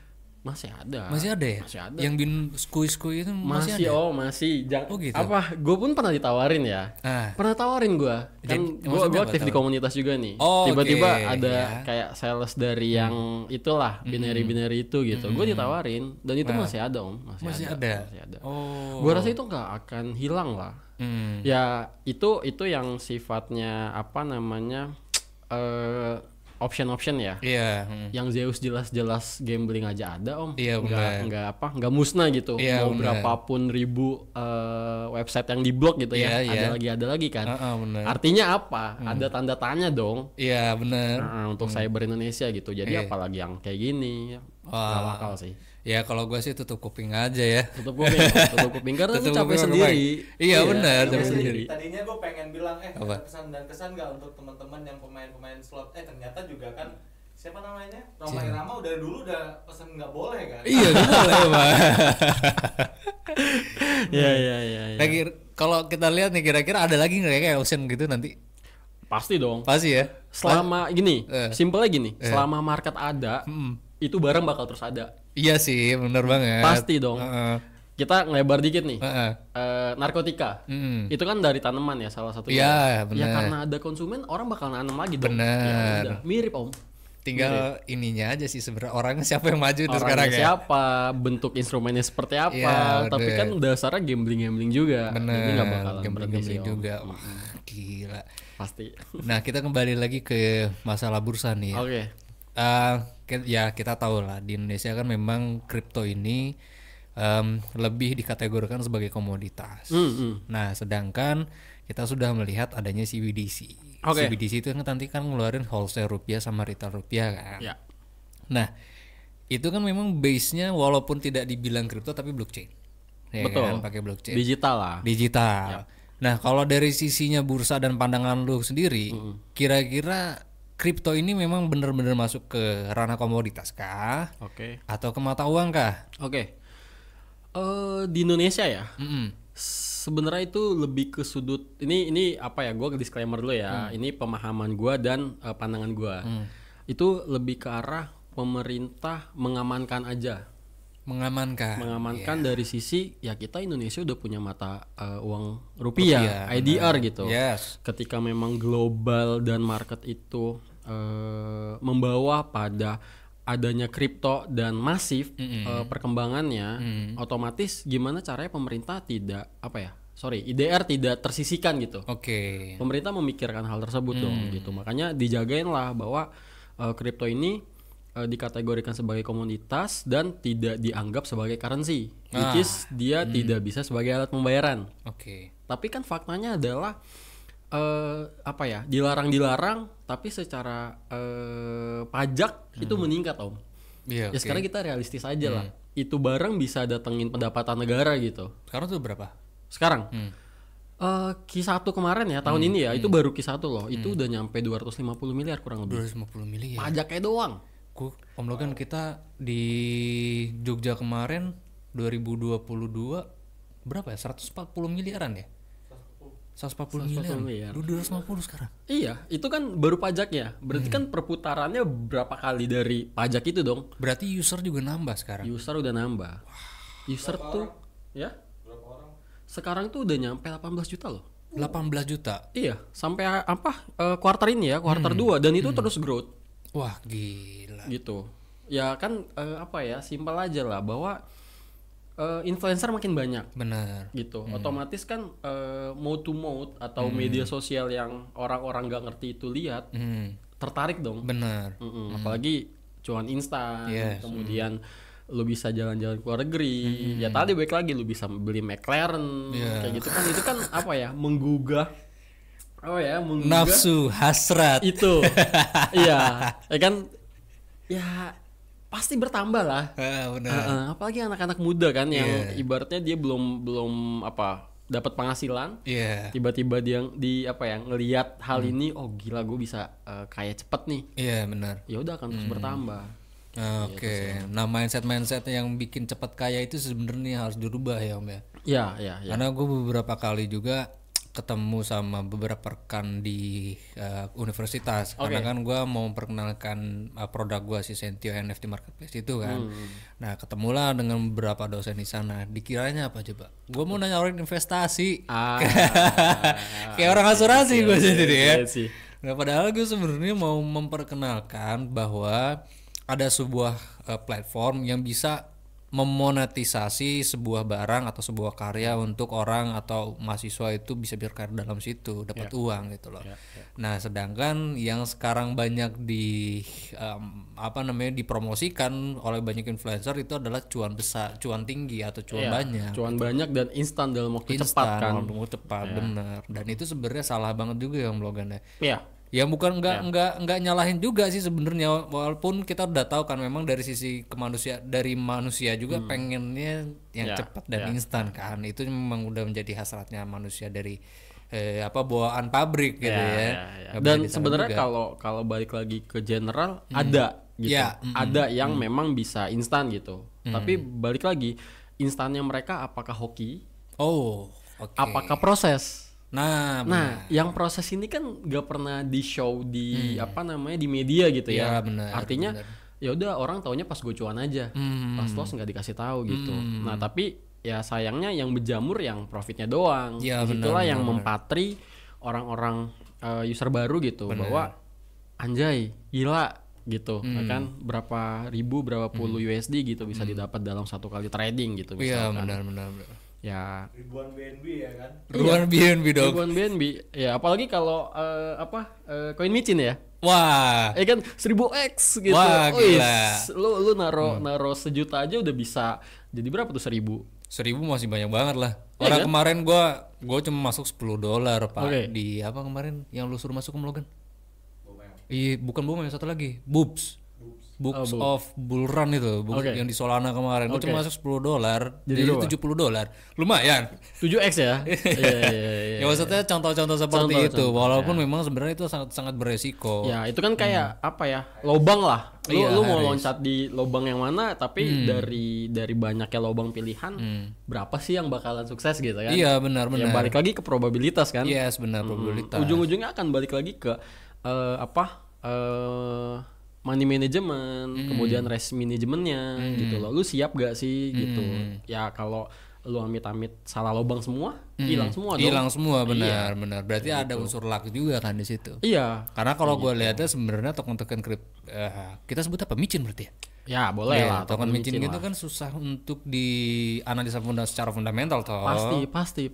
Masih ada. Masih ada ya? Masih ada. Yang bin skui itu masih ada. Masih. Oh gitu. Apa? Gue pun pernah ditawarin ya. Pernah tawarin gue. Kan gue aktif di komunitas juga nih. Oh, tiba-tiba ada kayak sales dari yang itulah binary itu gitu. Gue ditawarin dan itu masih ada Om. Masih ada. Oh. Gue rasa itu nggak akan hilang lah. Ya itu yang sifatnya apa namanya option ya. Iya. Yang Zeus jelas-jelas gambling aja ada Om. Iya, nggak musnah gitu. Iya, Mau berapapun ribu website yang diblok gitu ya. Iya. Ada lagi kan. Bener. Artinya apa? Ada tanda tanya dong. Iya benar. Untuk cyber Indonesia gitu. Jadi apalagi yang kayak gini. Gak bakal sih. Ya kalau gue sih tutup kuping aja ya. Tutup kuping karena itu capek sendiri. Iya benar, capek sendiri. Tadinya gue pengen bilang kesan nggak untuk teman-teman yang pemain slot. Ternyata juga kan siapa namanya? Roma Irama udah pesan nggak boleh kan? Iya nggak boleh Pak. Iya. Nah, kalau kita lihat nih kira-kira ada lagi nggak kayak option gitu nanti? Pasti dong. Pasti ya. Selama gini, simpelnya gini, selama market ada, itu barang bakal terus ada. Iya sih, benar banget. Pasti dong. Kita ngelebar dikit nih. Narkotika. Itu kan dari tanaman ya salah satunya. Iya, benar. Ya karena ada konsumen, orang bakal nanam lagi dong. Benar. Ya, mirip Om. Tinggal ininya aja sih sebenarnya orangnya siapa yang maju tuh sekarang ya. Siapa, bentuk instrumennya seperti apa. Ya, tapi kan dasarnya gambling juga. Benar. Jadi nggak bakalan gambling sih, juga. Wah, gila. Pasti. Nah, kita kembali lagi ke masalah bursa nih. Oke. Ya kita tahu lah di Indonesia kan memang kripto ini lebih dikategorikan sebagai komoditas. Nah sedangkan kita sudah melihat adanya CBDC. CBDC itu kan nanti kan ngeluarin wholesale rupiah sama retail rupiah kan. Ya. Nah itu kan memang base-nya walaupun tidak dibilang kripto tapi blockchain. Ya Betul. Kan? Pakai blockchain. Digital lah. Digital. Ya. Nah kalau dari sisinya bursa dan pandangan lu sendiri, kira-kira kripto ini memang benar-benar masuk ke ranah komoditas kah? Oke. Atau ke mata uang kah? Oke. Di Indonesia ya. Sebenarnya itu lebih ke sudut ini apa ya? Gue disclaimer dulu ya. Ini pemahaman gue dan pandangan gue. Itu lebih ke arah pemerintah mengamankan aja. Mengamankan dari sisi ya kita Indonesia udah punya mata uang rupiah IDR gitu. Yes. Ketika memang global dan market itu membawa pada adanya kripto dan masif perkembangannya, otomatis gimana caranya pemerintah tidak IDR tidak tersisihkan gitu. Oke. Pemerintah memikirkan hal tersebut dong gitu. Makanya dijagain lah bahwa kripto ini dikategorikan sebagai komoditas dan tidak dianggap sebagai currency, which is dia tidak bisa sebagai alat pembayaran. Oke. Tapi kan faktanya adalah dilarang, tapi secara pajak itu meningkat om. Iya. Ya sekarang kita realistis aja lah. Itu barang bisa datengin pendapatan negara gitu. Sekarang tuh berapa? Sekarang Q1 kemarin ya tahun ini ya itu baru Q1 loh. Itu udah nyampe 250 miliar kurang lebih. 250 miliar. Pajaknya doang. Om Logan, kita di Jogja kemarin 2022 berapa ya? 140 miliaran ya? 140 miliar. 250 sekarang. Iya, itu kan baru pajaknya. Berarti kan perputarannya berapa kali dari pajak itu dong? Berarti user juga nambah sekarang. User udah nambah. User tuh ya? Berapa orang? Sekarang tuh udah nyampe 18 juta loh. 18 juta. Iya, sampai kuartal ini ya, kuartal 2 dan itu terus growth. Wah, gila. Gitu. Ya kan simpel aja lah bahwa influencer makin banyak. Benar. Gitu. Otomatis kan mouth to mouth atau media sosial yang orang-orang gak ngerti itu lihat tertarik dong. Benar. Apalagi cuan instan, Yes. kemudian lu bisa jalan-jalan ke luar negeri. Ya tadi baik lagi lu bisa beli McLaren kayak gitu kan. Itu kan menggugah nafsu, hasrat. Itu. Iya, ya kan ya pasti bertambah lah. Benar. Apalagi anak-anak muda kan yang ibaratnya dia belum dapat penghasilan. Tiba-tiba dia ngelihat hal ini, oh gila gue bisa kaya cepet nih. Iya, benar. Ya udah akan terus bertambah. Oke. Nah, mindset yang bikin cepat kaya itu sebenarnya harus dirubah ya Om ya. Iya. Karena gue beberapa kali juga ketemu sama beberapa rekan di universitas. Karena kan gue mau memperkenalkan produk gue si Sentio NFT Marketplace itu kan. Nah, ketemulah dengan beberapa dosen di sana. Dikiranya apa coba? Gue mau nawarin investasi. Kayak orang asuransi gue jadi ya. Nah, padahal gue sebenarnya mau memperkenalkan bahwa ada sebuah platform yang bisa memonetisasi sebuah barang atau sebuah karya untuk orang atau mahasiswa itu bisa berkarya dalam situ, dapat uang gitu loh. Nah, sedangkan yang sekarang banyak dipromosikan oleh banyak influencer itu adalah cuan besar, cuan tinggi atau cuan banyak. Cuan banyak dan instan dalam waktu cepat kan. Benar. Dan itu sebenarnya salah banget juga ya Om Logan ya. Iya. Ya bukan nggak nyalahin juga sih sebenarnya, walaupun kita udah tahu kan memang dari sisi dari manusia juga pengennya yang cepat dan instan kan. Itu memang udah menjadi hasratnya manusia dari bawaan pabrik gitu ya. Dan sebenarnya kalau balik lagi ke general ada gitu. Ada yang memang bisa instan gitu. Tapi balik lagi, instannya mereka apakah hoki? Apakah proses? Nah, yang proses ini kan gak pernah di show di di media gitu ya. Bener, artinya ya udah orang taunya pas gue cuan aja, pas los nggak dikasih tahu gitu. Nah tapi ya sayangnya yang berjamur yang profitnya doang. Itulah yang mempatri orang-orang user baru gitu bahwa anjay gila gitu, kan berapa puluh USD gitu bisa didapat dalam satu kali trading gitu misalkan. Iya benar. Ya ribuan BNB ya kan. Ribuan BNB ya, apalagi kalau koin micin ya. Wah, kan 1000x gitu. Wah, gila. Lu naro sejuta aja udah bisa jadi berapa tuh 1000 masih banyak banget lah. Orang kemarin gua cuma masuk $10 Pak. Di apa kemarin yang lu suruh masuk ke Logan? Iya, bukan Bomem, yang satu lagi, Books of Bull Run itu, yang di Solana kemarin. Gue cuma masuk $10, jadi $70. Lumayan. 7x ya. Iya. Ya maksudnya contoh-contoh seperti itu. Walaupun memang sebenarnya itu sangat beresiko. Ya, itu kan kayak lobang lah. Lu mau loncat di lobang yang mana, tapi dari banyaknya lobang pilihan, berapa sih yang bakalan sukses gitu kan? Iya, benar. Ya, balik lagi ke probabilitas kan? Yes, benar, probabilitas. Ujung-ujungnya akan balik lagi ke money management, kemudian risk manajemennya gitu loh. Lu siap gak sih gitu. Ya kalau lu amit-amit salah lobang semua, hilang semua dong. Hilang semua, benar. Berarti ada unsur luck juga kan di situ. Iya. Karena kalau gue lihatnya sebenarnya token-token kita sebut apa? Micin berarti ya? Ya boleh lah. Token micin gitu kan susah untuk dianalisa secara fundamental toh. Pasti.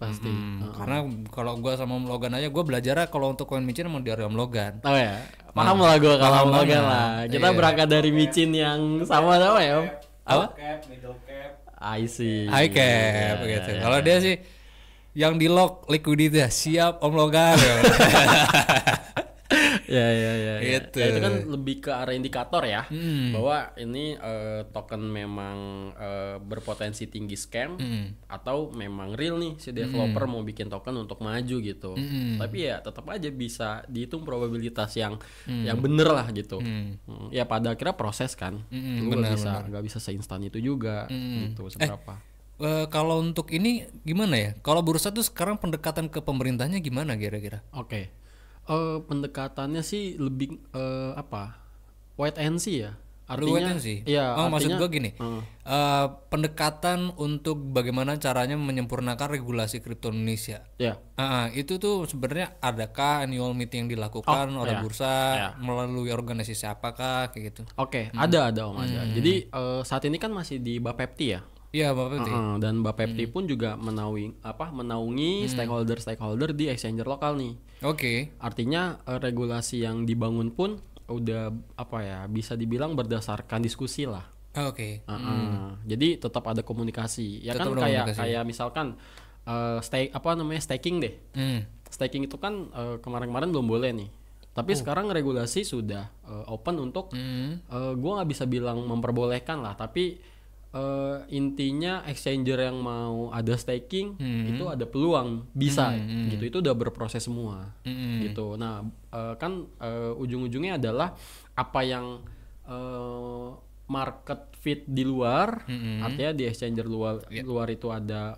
Karena kalau gue sama Om Logan aja, gue belajar kalau untuk koin micin emang dari Om Logan. Oh ya, paham lah gue kalau Om Logan lah. Kita berangkat dari micin yang sama-sama ya Om. Apa? Cap, middle cap. I see. High cap gitu. Kalau dia sih yang di lock likuiditas siap Om Logan. Ya. Gitu. Ya, itu kan lebih ke arah indikator ya, bahwa ini token memang berpotensi tinggi scam atau memang real nih si developer mau bikin token untuk maju gitu. Tapi ya tetap aja bisa dihitung probabilitas yang bener lah gitu. Ya pada akhirnya proses kan, nggak bisa seinstan itu juga gitu seberapa. Kalau untuk ini gimana ya? Kalau bursa tuh sekarang pendekatan ke pemerintahnya gimana kira-kira? Oke. Pendekatannya sih lebih wait and see ya. Artinya iya, maksud gua gini. Pendekatan untuk bagaimana caranya menyempurnakan regulasi kripto Indonesia. Ya. Itu tuh sebenarnya adakah annual meeting yang dilakukan oleh bursa melalui organisasi apakah kayak gitu? Oke, ada Om ada. Jadi saat ini kan masih di Bapepti ya. Iya, Bapepti. Dan Bapepti pun juga menaungi stakeholder di exchanger lokal nih. Oke. Artinya regulasi yang dibangun pun udah bisa dibilang berdasarkan diskusi lah. Oke. Jadi tetap ada komunikasi. Ya tetap kan kayak misalkan staking deh. Staking itu kan kemarin-kemarin belum boleh nih. Tapi sekarang regulasi sudah open untuk gua nggak bisa bilang memperbolehkan lah, tapi intinya exchanger yang mau ada staking itu ada peluang bisa gitu, itu udah berproses semua gitu. Nah kan ujung-ujungnya adalah apa yang market fit di luar, artinya di exchanger luar itu ada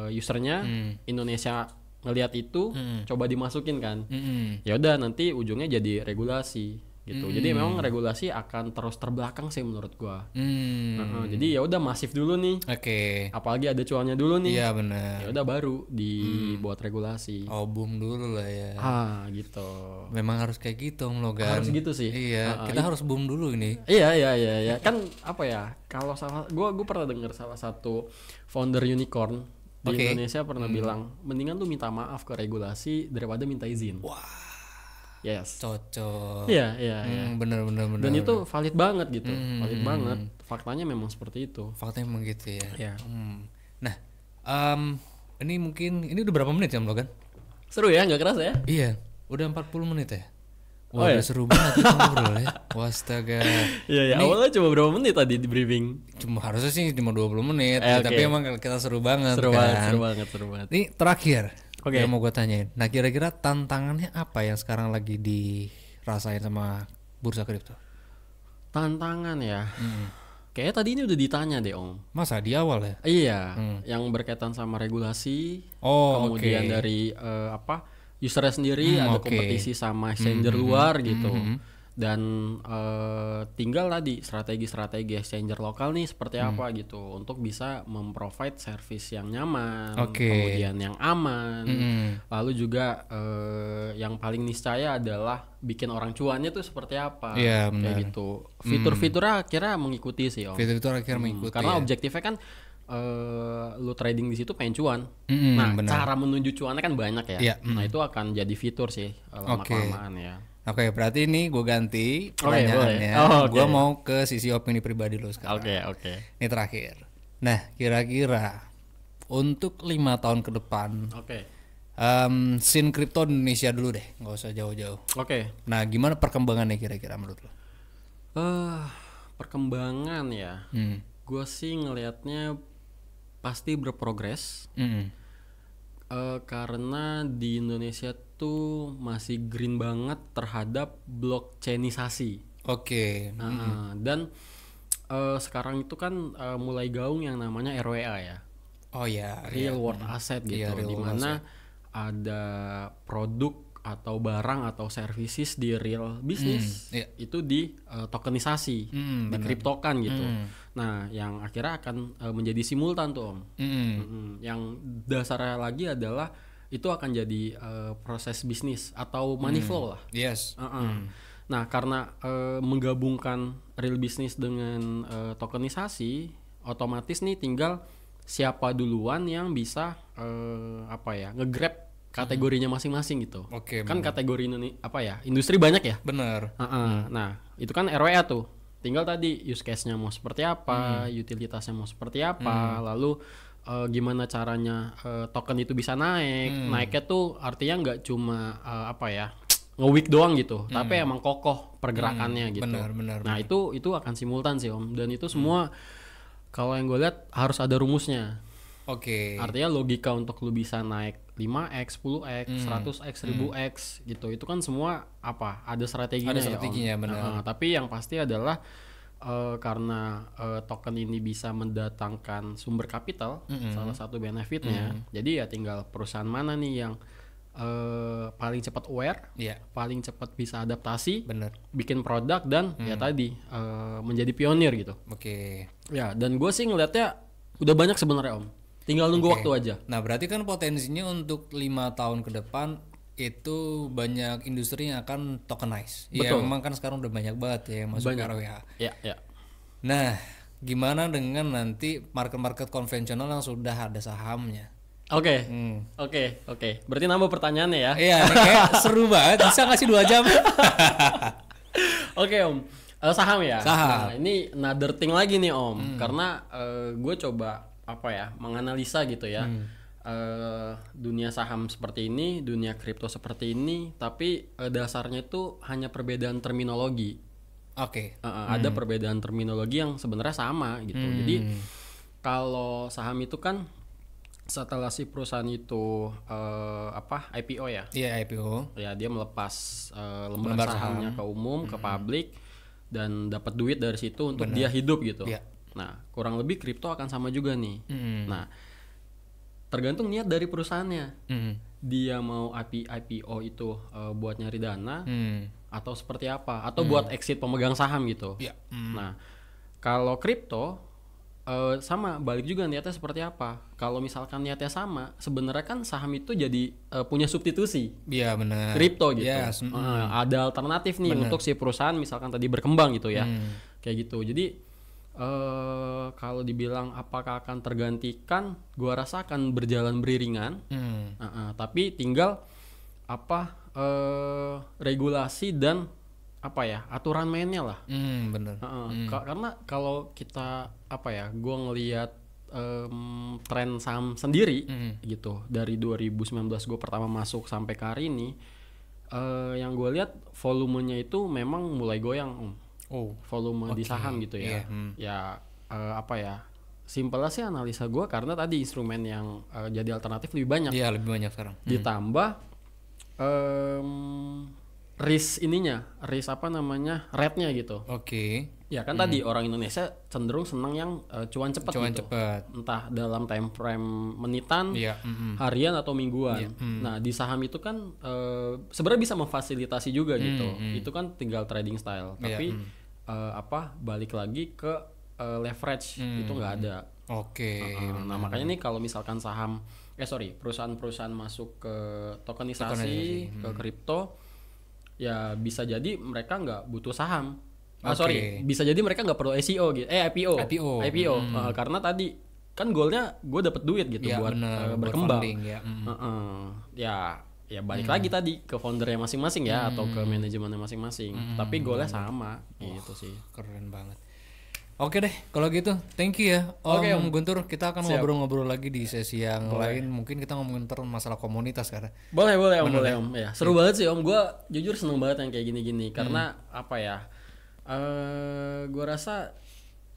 usernya, Indonesia ngelihat itu coba dimasukin kan, ya udah nanti ujungnya jadi regulasi gitu. Jadi memang regulasi akan terus terbelakang sih menurut gua. Jadi ya udah masif dulu nih. Oke. Apalagi ada cuannya dulu nih. Iya benar. Ya udah baru dibuat regulasi. Boom dulu lah ya. Gitu. Memang harus kayak gitu Om Logan. Harus gitu sih. Iya, kita harus boom dulu ini. Iya. Kan kalau gua pernah dengar salah satu founder unicorn di Indonesia pernah bilang, mendingan lu minta maaf ke regulasi daripada minta izin. Wah. Yes. Cocok. Iya. Bener. Dan itu valid banget gitu. Valid banget. Faktanya memang seperti itu. Faktanya memang gitu ya. Iya. Nah, ini udah berapa menit ya Om Logan? Seru ya, nggak kerasa ya? Iya, udah 40 menit ya. Wah, udah seru banget kita ngobrol ya. Wastaga. Iya, awalnya cuma berapa menit tadi di briefing? Harusnya sih cuma 20 menit. Tapi emang kita seru banget. Seru banget. Ini terakhir. Yang mau gue tanyain. Nah, kira-kira tantangannya apa yang sekarang lagi dirasain sama bursa kripto? Tantangan ya. Kayaknya tadi ini udah ditanya deh Om. Masa di awal ya? Iya, yang berkaitan sama regulasi. Kemudian dari usernya sendiri ada kompetisi sama exchanger luar gitu. Dan tinggal tadi strategi exchanger lokal nih seperti apa gitu untuk bisa memprovide service yang nyaman, kemudian yang aman. Lalu juga yang paling niscaya adalah bikin orang cuannya tuh seperti apa, kayak gitu. Fitur-fiturnya akhirnya mengikuti sih Om. Fitur-fitur akhirnya mengikuti. Karena objektifnya kan lu trading di situ pengen cuan. Cara menuju cuannya kan banyak ya. Nah itu akan jadi fitur sih lama-kelamaan ya. Oke, berarti ini gue ganti pertanyaannya. Gue mau ke sisi opini pribadi lo sekarang. Oke. Ini terakhir. Nah, kira-kira untuk 5 tahun ke depan, scene kripto Indonesia dulu deh, nggak usah jauh-jauh. Nah, gimana perkembangannya kira-kira menurut lo? Perkembangan ya, gue sih ngelihatnya pasti berprogres. Karena di Indonesia tuh masih green banget terhadap blockchainisasi. Dan sekarang itu kan mulai gaung yang namanya RWA ya. Real world asset gitu, dimana ada produk atau barang atau services di real bisnis itu di tokenisasi, dikriptokan gitu. Nah, yang akhirnya akan menjadi simultan tuh Om. Yang dasarnya lagi adalah itu akan jadi proses bisnis atau money flow lah. Nah, karena menggabungkan real business dengan tokenisasi, otomatis nih tinggal siapa duluan yang bisa nge-grab kategorinya masing-masing gitu. Oke, kan kategori ini industri banyak ya. Benar. Nah, itu kan RWA tuh. Tinggal tadi use case-nya mau seperti apa, utilitasnya mau seperti apa, lalu gimana caranya token itu bisa naik. Naiknya tuh artinya nggak cuma nge-week doang gitu, tapi emang kokoh pergerakannya gitu. Benar. Nah, itu akan simultan sih Om, dan itu semua kalau yang gue lihat harus ada rumusnya. Oke. Artinya logika untuk lu bisa naik 5x, 10x, 100x, 1000x gitu. Itu kan semua ada strateginya. Ada strateginya ya, Om. benar. Tapi yang pasti adalah karena token ini bisa mendatangkan sumber kapital, salah satu benefitnya. Jadi ya tinggal perusahaan mana nih yang paling cepat aware, paling cepat bisa adaptasi, bikin produk dan ya tadi menjadi pionir gitu. Oke. Ya, dan gue sih ngelihatnya udah banyak sebenarnya Om. Tinggal nunggu waktu aja. Nah, berarti kan potensinya untuk 5 tahun ke depan itu banyak industri yang akan tokenize. Ya memang kan sekarang udah banyak banget ya yang masuk ke RWA. Ya. Nah, gimana dengan nanti market-market konvensional yang sudah ada sahamnya? Oke. Berarti nambah pertanyaannya ya? Iya, kayak seru banget. Bisa ngasih 2 jam? Oke Om. Saham ya? Saham. Nah, ini another thing lagi nih Om. Karena gue coba menganalisa gitu ya. Dunia saham seperti ini, dunia kripto seperti ini, tapi dasarnya itu hanya perbedaan terminologi. Oke. Ada perbedaan terminologi yang sebenarnya sama gitu. Jadi kalau saham itu kan setelah si perusahaan itu IPO ya. Iya, IPO. Ya, dia melepas lembar sahamnya ke umum, ke publik, dan dapat duit dari situ untuk dia hidup gitu. Yeah. Nah, kurang lebih kripto akan sama juga nih. Nah, tergantung niat dari perusahaannya. Dia mau IPO itu buat nyari dana atau seperti apa, atau buat exit pemegang saham gitu. Nah, kalau kripto sama, balik juga niatnya seperti apa. Kalau misalkan niatnya sama, sebenarnya kan saham itu jadi punya substitusi. Iya, benar. Kripto gitu. Yes. Ada alternatif nih untuk si perusahaan misalkan tadi berkembang gitu ya. Kayak gitu. Jadi kalau dibilang apakah akan tergantikan, gua rasa akan berjalan beriringan. Tapi tinggal regulasi dan aturan mainnya lah. Bener. Karena kalau kita gua ngelihat tren saham sendiri gitu dari 2019 gue pertama masuk sampai ke hari ini, yang gue lihat volumenya itu memang mulai goyang volume di saham gitu ya. Simpelnya sih analisa gue, karena tadi instrumen yang jadi alternatif lebih banyak. Iya, lebih banyak sekarang. Ditambah risk rate-nya gitu. Oke. Ya kan tadi orang Indonesia cenderung senang yang cuan cepat gitu. Entah dalam time frame menitan, harian atau mingguan. Nah, di saham itu kan sebenarnya bisa memfasilitasi juga gitu. Itu kan tinggal trading style. Tapi balik lagi ke leverage itu nggak ada. Oke. Nah, makanya nih kalau misalkan perusahaan-perusahaan masuk ke tokenisasi, ke kripto, ya bisa jadi mereka nggak butuh saham. Bisa jadi mereka nggak perlu IPO. Karena tadi kan goalnya gue dapet duit gitu buat berkembang. Ya balik lagi tadi ke foundernya masing-masing ya, atau ke manajemennya masing-masing. Tapi goalnya sama gitu sih. Keren banget. Oke deh, kalau gitu, thank you ya Om Guntur. Kita akan ngobrol-ngobrol lagi di sesi yang lain. Mungkin kita ngomongin masalah komunitas karena. Boleh Om. Ya, seru banget sih Om. Gue jujur seneng banget yang kayak gini-gini. Karena gue rasa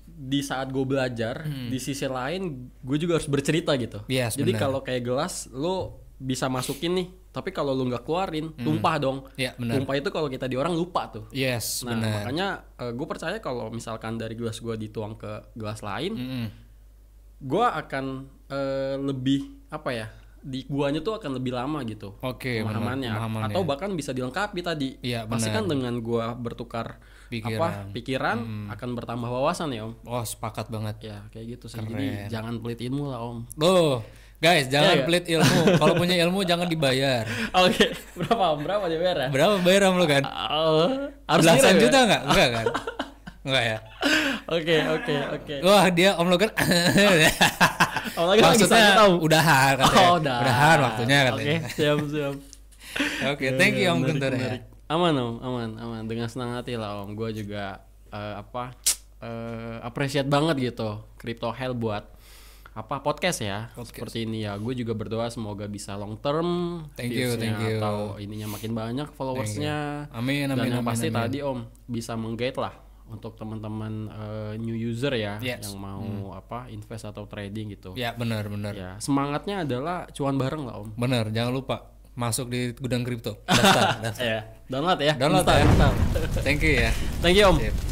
di saat gue belajar, di sisi lain gue juga harus bercerita gitu. Jadi kalau kayak gelas, lo bisa masukin nih, tapi kalau lu nggak keluarin, tumpah dong. Tumpah itu kalau kita di orang lupa tuh. Makanya gue percaya kalau misalkan dari gelas gue dituang ke gelas lain, gue akan lebih di guanya tuh akan lebih lama gitu. Pemahamannya. Atau bahkan bisa dilengkapi tadi. Pasti kan dengan gua bertukar pikiran akan bertambah wawasan ya Om. Sepakat banget. Ya kayak gitu sih. Jadi jangan pelit ilmu lah Om. Guys, jangan pelit ilmu. Kalau punya ilmu jangan dibayar. Oke, berapa dibayar ya? Berapa bayar lo kan? Harus belasan kirim, juta ya? enggak kan? Enggak ya? Oke. Wah, dia Om Logan. Om Logan lagi sakit, Om. Udahan katanya. Oh, Udahan waktunya katanya. Oke, siap. Oke, thank you Om Guntur ya. Aman Om, aman. Dengan senang hati lah Om. Gue juga appreciate banget gitu Crypto Hell buat podcast ya. Seperti ini ya. Gue juga berdoa semoga bisa long term. Thank you. Atau ininya makin banyak followersnya. Amin. Dan yang pasti tadi Om bisa meng-guide lah untuk teman-teman new user ya, yang mau invest atau trading gitu. Ya benar. Ya semangatnya adalah cuan bareng lah Om. Benar, jangan lupa masuk di gudang kripto. Daftar. Download ya. Download ya. Thank you ya. Thank you Om.